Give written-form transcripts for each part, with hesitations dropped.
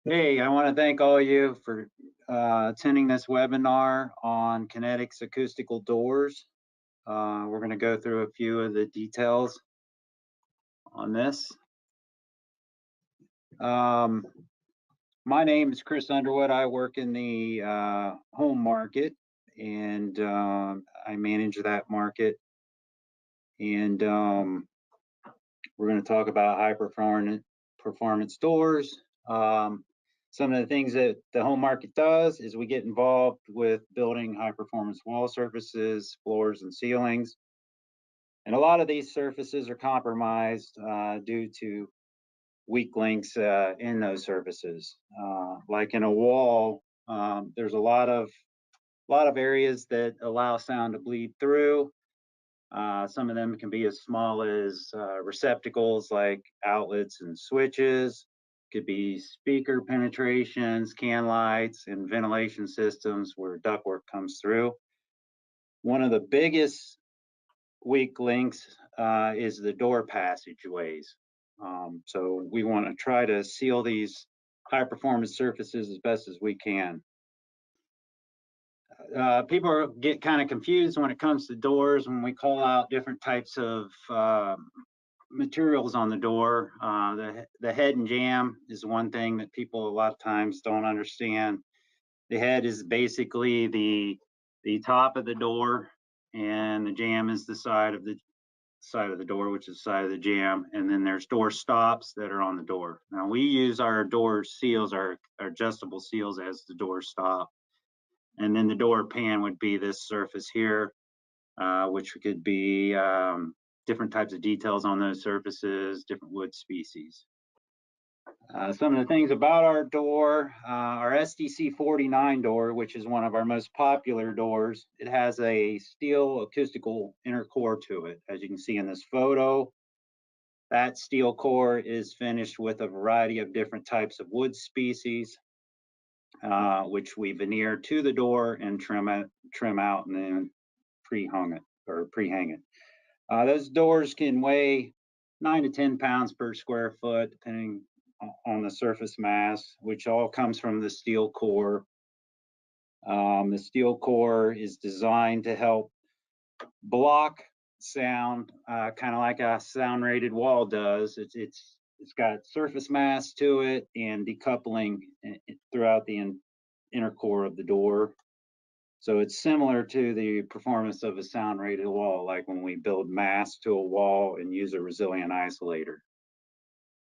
Hey, I want to thank all of you for attending this webinar on Kinetics acoustical doors. We're going to go through a few of the details on this. My name is Chris Underwood. I work in the home market, and I manage that market. And we're going to talk about high performance doors. Some of the things that the home market does is we get involved with building high performance wall surfaces, floors, and ceilings. And a lot of these surfaces are compromised due to weak links in those surfaces. Like in a wall, there's a lot of areas that allow sound to bleed through. Some of them can be as small as receptacles like outlets and switches. Could be speaker penetrations, can lights, and ventilation systems where ductwork comes through. One of the biggest weak links is the door passageways. So we want to try to seal these high performance surfaces as best as we can. People get kind of confused when it comes to doors when we call out different types of materials on the door. The head and jamb is one thing that people a lot of times don't understand. The head is basically the top of the door, and the jamb is the side of the door, which is the side of the jamb, and then there's door stops that are on the door. Now we use our door seals, our adjustable seals, as the door stop. And then the door pan would be this surface here, which could be different types of details on those surfaces, different wood species. Some of the things about our door, our SDC 49 door, which is one of our most popular doors, it has a steel acoustical inner core to it. As you can see in this photo, that steel core is finished with a variety of different types of wood species, which we veneer to the door and trim out and then pre-hang it. Those doors can weigh 9 to 10 pounds per square foot, depending on the surface mass, which all comes from the steel core. The steel core is designed to help block sound, kind of like a sound rated wall does. It's got surface mass to it and decoupling throughout the inner core of the door. So it's similar to the performance of a sound rated wall, like when we build mass to a wall and use a resilient isolator.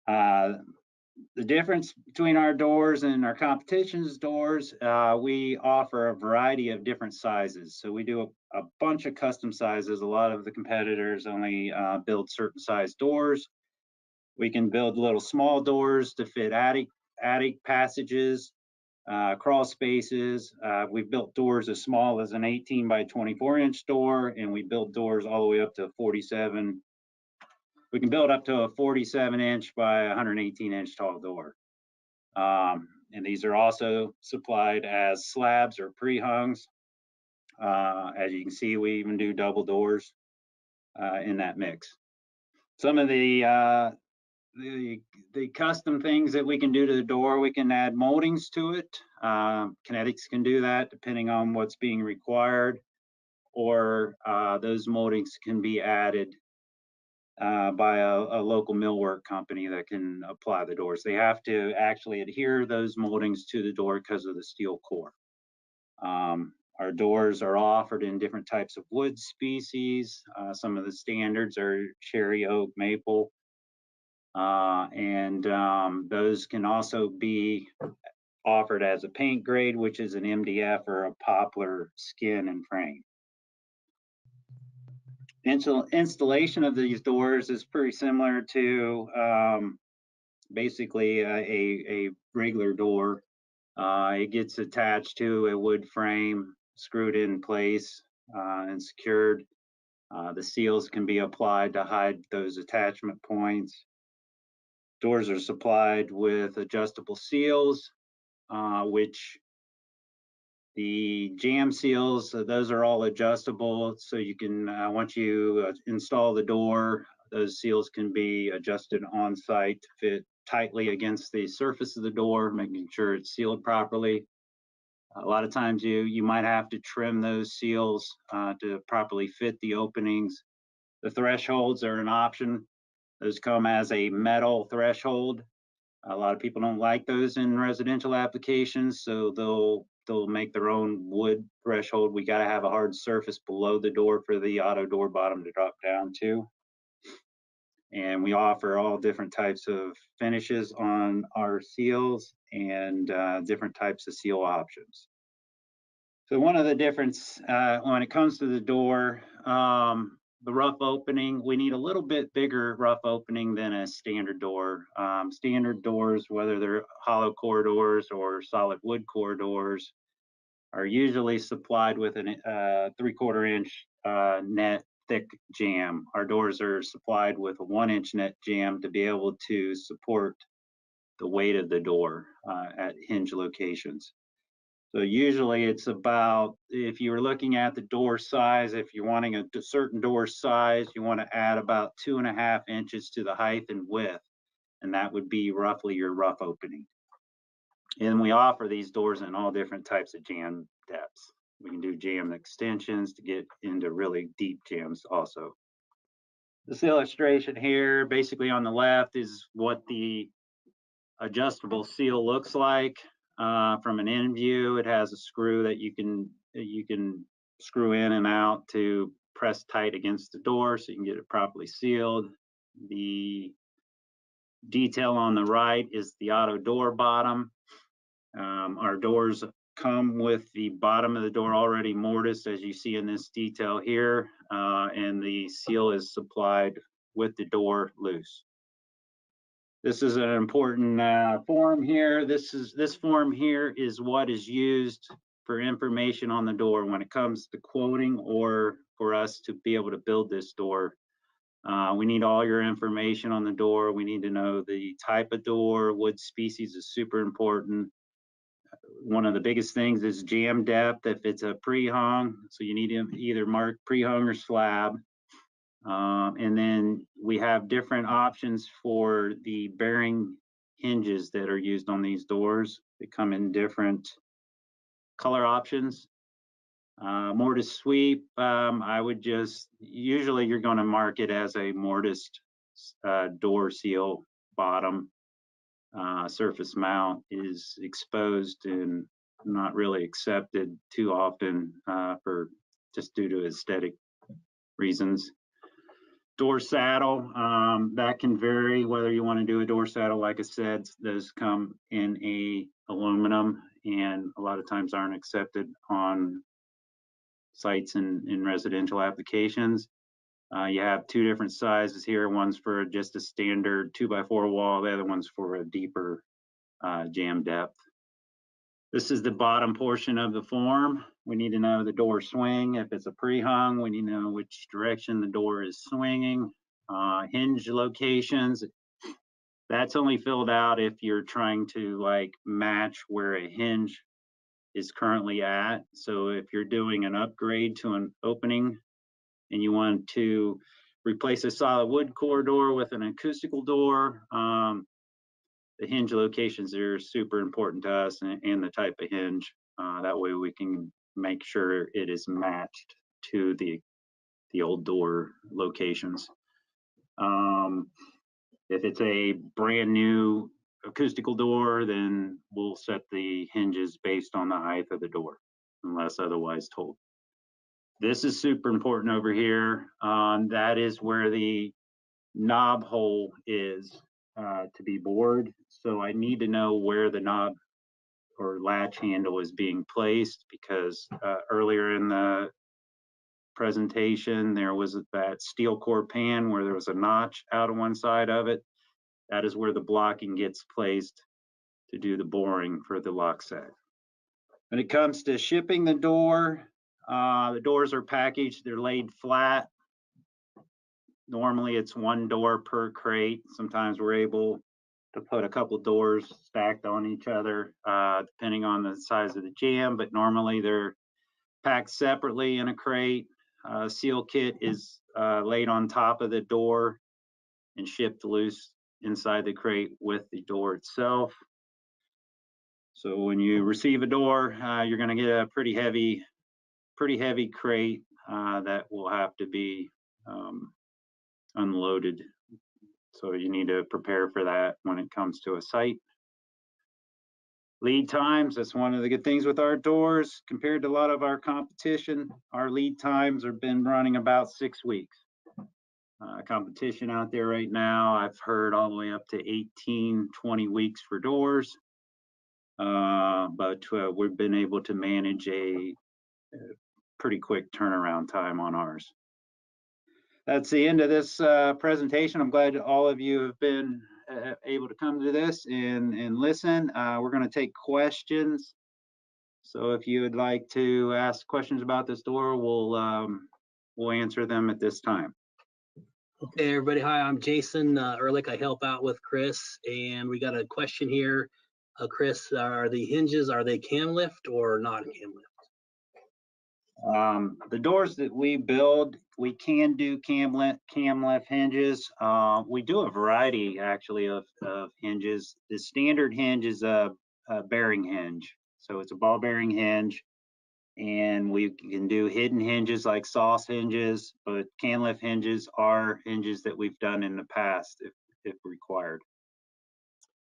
The difference between our doors and our competition's doors, we offer a variety of different sizes. So we do a bunch of custom sizes. A lot of the competitors only build certain size doors. We can build little small doors to fit attic passages, crawl spaces. We've built doors as small as an 18 by 24 inch door, and we build doors all the way up to 47. We can build up to a 47 inch by 118 inch tall door. And these are also supplied as slabs or pre-hungs. As you can see, we even do double doors in that mix. Some of the custom things that we can do to the door, we can add moldings to it. Kinetics can do that depending on what's being required, or those moldings can be added by a local millwork company that can apply the doors. They have to actually adhere those moldings to the door because of the steel core. Our doors are offered in different types of wood species. Some of the standards are cherry, oak, maple. And those can also be offered as a paint grade, which is an MDF or a poplar skin and frame. Installation of these doors is pretty similar to basically a regular door. It gets attached to a wood frame, screwed in place and secured. The seals can be applied to hide those attachment points. Doors are supplied with adjustable seals, which the jam seals, those are all adjustable. So you can, once you install the door, those seals can be adjusted on site to fit tightly against the surface of the door, making sure it's sealed properly. A lot of times you might have to trim those seals to properly fit the openings. The thresholds are an option. Those come as a metal threshold. A lot of people don't like those in residential applications, so they'll make their own wood threshold. We got to have a hard surface below the door for the auto door bottom to drop down to. And we offer all different types of finishes on our seals and different types of seal options. So one of the difference when it comes to the door, the rough opening, we need a little bit bigger rough opening than a standard door. Standard doors, whether they're hollow core doors or solid wood core doors, are usually supplied with a 3/4 inch net thick jamb. Our doors are supplied with a 1-inch net jamb to be able to support the weight of the door at hinge locations. So usually it's about, if you were looking at the door size, if you're wanting a certain door size, you want to add about 2.5 inches to the height and width, and that would be roughly your rough opening. And we offer these doors in all different types of jamb depths. We can do jamb extensions to get into really deep jambs also. This illustration here, basically on the left, is what the adjustable seal looks like. From an end view, it has a screw that you can screw in and out to press tight against the door so you can get it properly sealed. The detail on the right is the auto door bottom. Our doors come with the bottom of the door already mortised, as you see in this detail here, and the seal is supplied with the door loose. This is an important form here. This form here is what is used for information on the door when it comes to quoting or for us to be able to build this door. We need all your information on the door. We need to know the type of door. Wood species is super important. One of the biggest things is jamb depth if it's a pre-hung. So you need to either mark pre-hung or slab. And then we have different options for the bearing hinges that are used on these doors. They come in different color options. Mortise sweep, I would just, usually you're going to mark it as a mortised door seal bottom. Surface mount is exposed and not really accepted too often for just due to aesthetic reasons. Door saddle, that can vary whether you want to do a door saddle. Like I said, those come in a aluminum and a lot of times aren't accepted on sites in residential applications. You have two different sizes here. One's for just a standard 2x4 wall. The other one's for a deeper jamb depth. This is the bottom portion of the form. We need to know the door swing. If it's a pre-hung, we need to know which direction the door is swinging. Hinge locations, that's only filled out if you're trying to like match where a hinge is currently at. So if you're doing an upgrade to an opening and you want to replace a solid wood core door with an acoustical door, the hinge locations are super important to us and the type of hinge. That way we can make sure it is matched to the old door locations. If it's a brand new acoustical door, then we'll set the hinges based on the height of the door, unless otherwise told. This is super important over here. That is where the knob hole is to be bored. So I need to know where the knob or latch handle is being placed, because earlier in the presentation there was that steel core pan where there was a notch out of one side of it. That is where the blocking gets placed to do the boring for the lock set. When it comes to shipping the doors are packaged, they're laid flat. Normally it's one door per crate. Sometimes we're able to put a couple doors stacked on each other, depending on the size of the jamb, but normally they're packed separately in a crate. Seal kit is laid on top of the door and shipped loose inside the crate with the door itself. So when you receive a door, you're going to get a pretty heavy crate that will have to be unloaded. So you need to prepare for that when it comes to a site. Lead times, that's one of the good things with our doors compared to a lot of our competition. Our lead times have been running about 6 weeks. Competition out there right now, I've heard all the way up to 18, 20 weeks for doors. But we've been able to manage a pretty quick turnaround time on ours. That's the end of this presentation. I'm glad all of you have been able to come to this and listen. We're going to take questions. So if you would like to ask questions about this door, we'll answer them at this time. Okay, everybody. Hi, I'm Jason Ehrlich. I help out with Chris, and we got a question here. Chris, are the hinges, are they cam lift or not cam lift? The doors that we build, we can do cam lift hinges. We do a variety actually of hinges. The standard hinge is a bearing hinge. So it's a ball bearing hinge, and we can do hidden hinges like sauce hinges, but cam lift hinges are hinges that we've done in the past if required.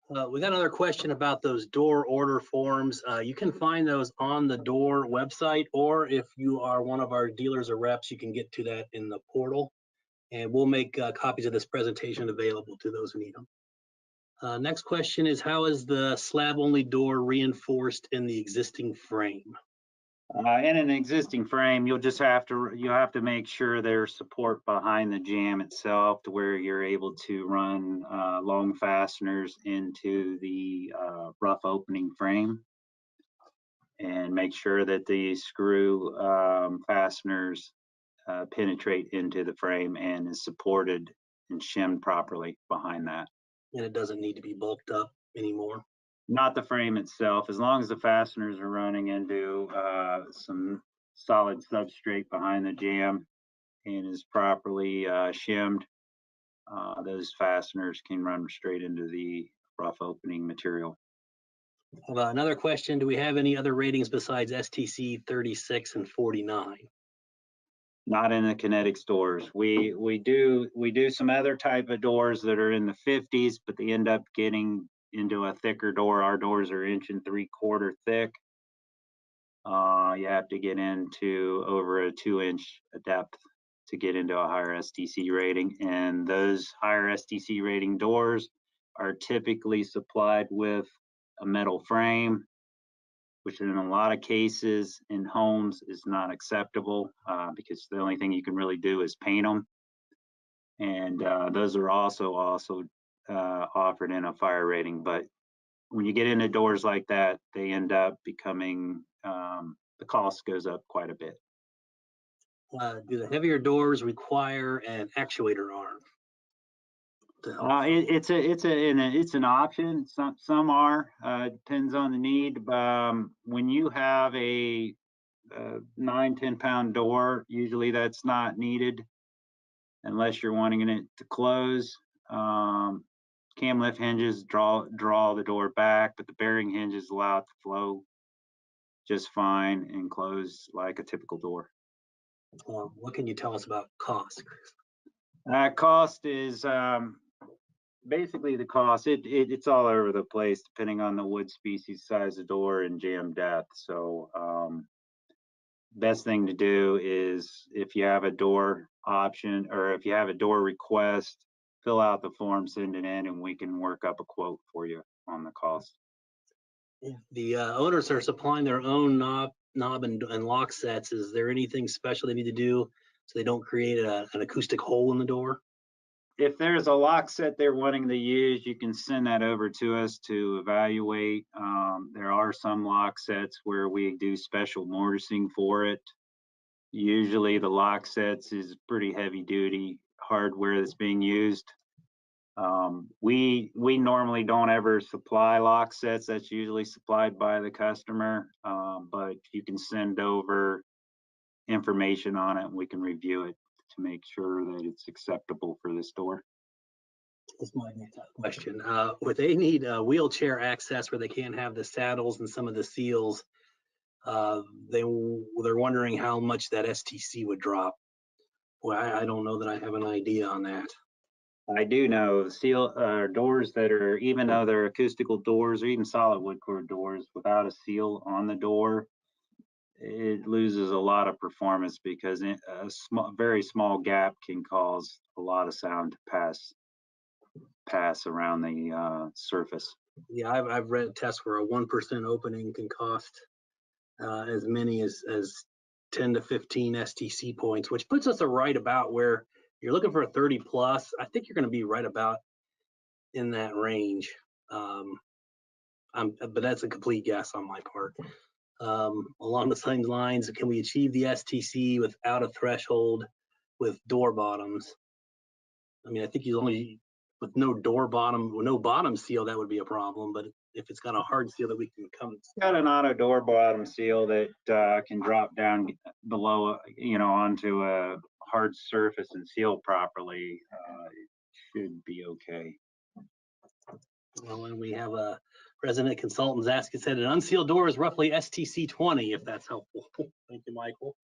We got another question about those door order forms. You can find those on the door website, or if you are one of our dealers or reps, you can get to that in the portal, and we'll make copies of this presentation available to those who need them. Next question is, how is the slab only door reinforced in the existing frame? In an existing frame, you have to make sure there's support behind the jamb itself to where you're able to run long fasteners into the rough opening frame, and make sure that the screw fasteners penetrate into the frame and is supported and shimmed properly behind that. And it doesn't need to be bulked up anymore. Not the frame itself, as long as the fasteners are running into some solid substrate behind the jamb and is properly shimmed, those fasteners can run straight into the rough opening material. Another question, do we have any other ratings besides STC 36 and 49? Not in the Kinetic doors. We do some other type of doors that are in the 50s, but they end up getting into a thicker door. Our doors are 1 3/4 thick. You have to get into over a 2-inch depth to get into a higher STC rating, and those higher STC rating doors are typically supplied with a metal frame, which in a lot of cases in homes is not acceptable because the only thing you can really do is paint them. And those are also offered in a fire rating. But when you get into doors like that, they end up becoming, the cost goes up quite a bit. Do the heavier doors require an actuator arm? It's an option. Some are. Depends on the need. When you have a 9-10 pound door, usually that's not needed unless you're wanting it to close. Cam lift hinges draw the door back, but the bearing hinges allow it to flow just fine and close like a typical door. What can you tell us about cost, Chris? Cost is basically the cost. It's all over the place depending on the wood species, size of door, and jamb depth. So best thing to do is, if you have a door option or if you have a door request, fill out the form, send it in, and we can work up a quote for you on the cost. The owners are supplying their own knob and lock sets. Is there anything special they need to do so they don't create an acoustic hole in the door? If there's a lock set they're wanting to use, you can send that over to us to evaluate. There are some lock sets where we do special mortising for it. Usually the lock sets is pretty heavy duty hardware that's being used. We normally don't ever supply lock sets. That's usually supplied by the customer, but you can send over information on it and we can review it to make sure that it's acceptable for this door. This might be a tough question. Would they need wheelchair access where they can't have the saddles and some of the seals? They're wondering how much that STC would drop. Well, I don't know that I have an idea on that. I do know seal doors that are, even though they're acoustical doors or even solid wood core doors, without a seal on the door, it loses a lot of performance because a very small gap can cause a lot of sound to pass around the surface. Yeah, I've read tests where a 1% opening can cost as many as 10 to 15 STC points, which puts us right about where you're looking for a 30 plus. I think you're going to be right about in that range. But that's a complete guess on my part. Along the same lines, can we achieve the STC without a threshold with door bottoms? I mean, I think you only, with no door bottom, with no bottom seal, that would be a problem. But if it's got a hard seal that we can come. It's got an auto door bottom seal that can drop down below, onto a hard surface and seal properly. It should be okay. Well, and we have a resident consultant ask, it said an unsealed door is roughly STC 20, if that's helpful. Thank you, Michael.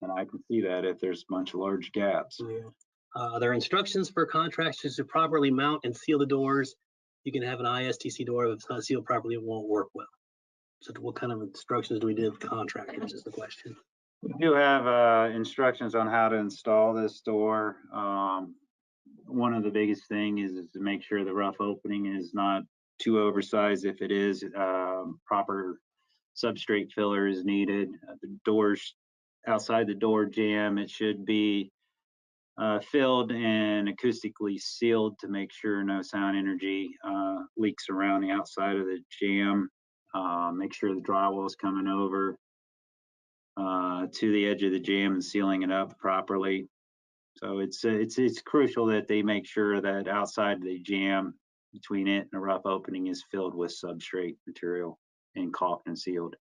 And I can see that if there's a bunch of large gaps. Yeah. There are instructions for contractors to properly mount and seal the doors. You can have an ISTC door, if it's not sealed properly, it won't work well. So what kind of instructions do we give contractors is the question. We do have instructions on how to install this door. One of the biggest things is to make sure the rough opening is not too oversized. If it is, proper substrate filler is needed. The doors outside the door jamb, it should be filled and acoustically sealed to make sure no sound energy leaks around the outside of the jamb. Make sure the drywall is coming over to the edge of the jamb and sealing it up properly. So it's crucial that they make sure that outside the jamb between it and the rough opening is filled with substrate material and caulked and sealed.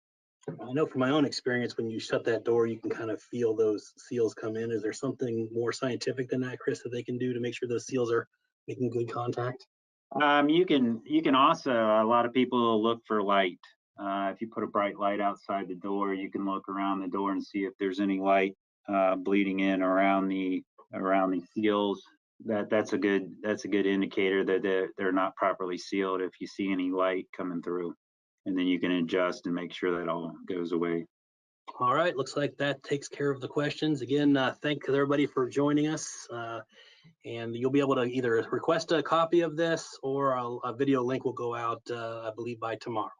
I know from my own experience, when you shut that door, you can kind of feel those seals come in. Is there something more scientific than that, Chris, that they can do to make sure those seals are making good contact? You can also, a lot of people look for light. If you put a bright light outside the door, you can look around the door and see if there's any light bleeding in around the seals. That's a good indicator that they're not properly sealed. If you see any light coming through, and then you can adjust and make sure that all goes away. All right, looks like that takes care of the questions. Again, thanks everybody for joining us. And you'll be able to either request a copy of this or a video link will go out, I believe, by tomorrow.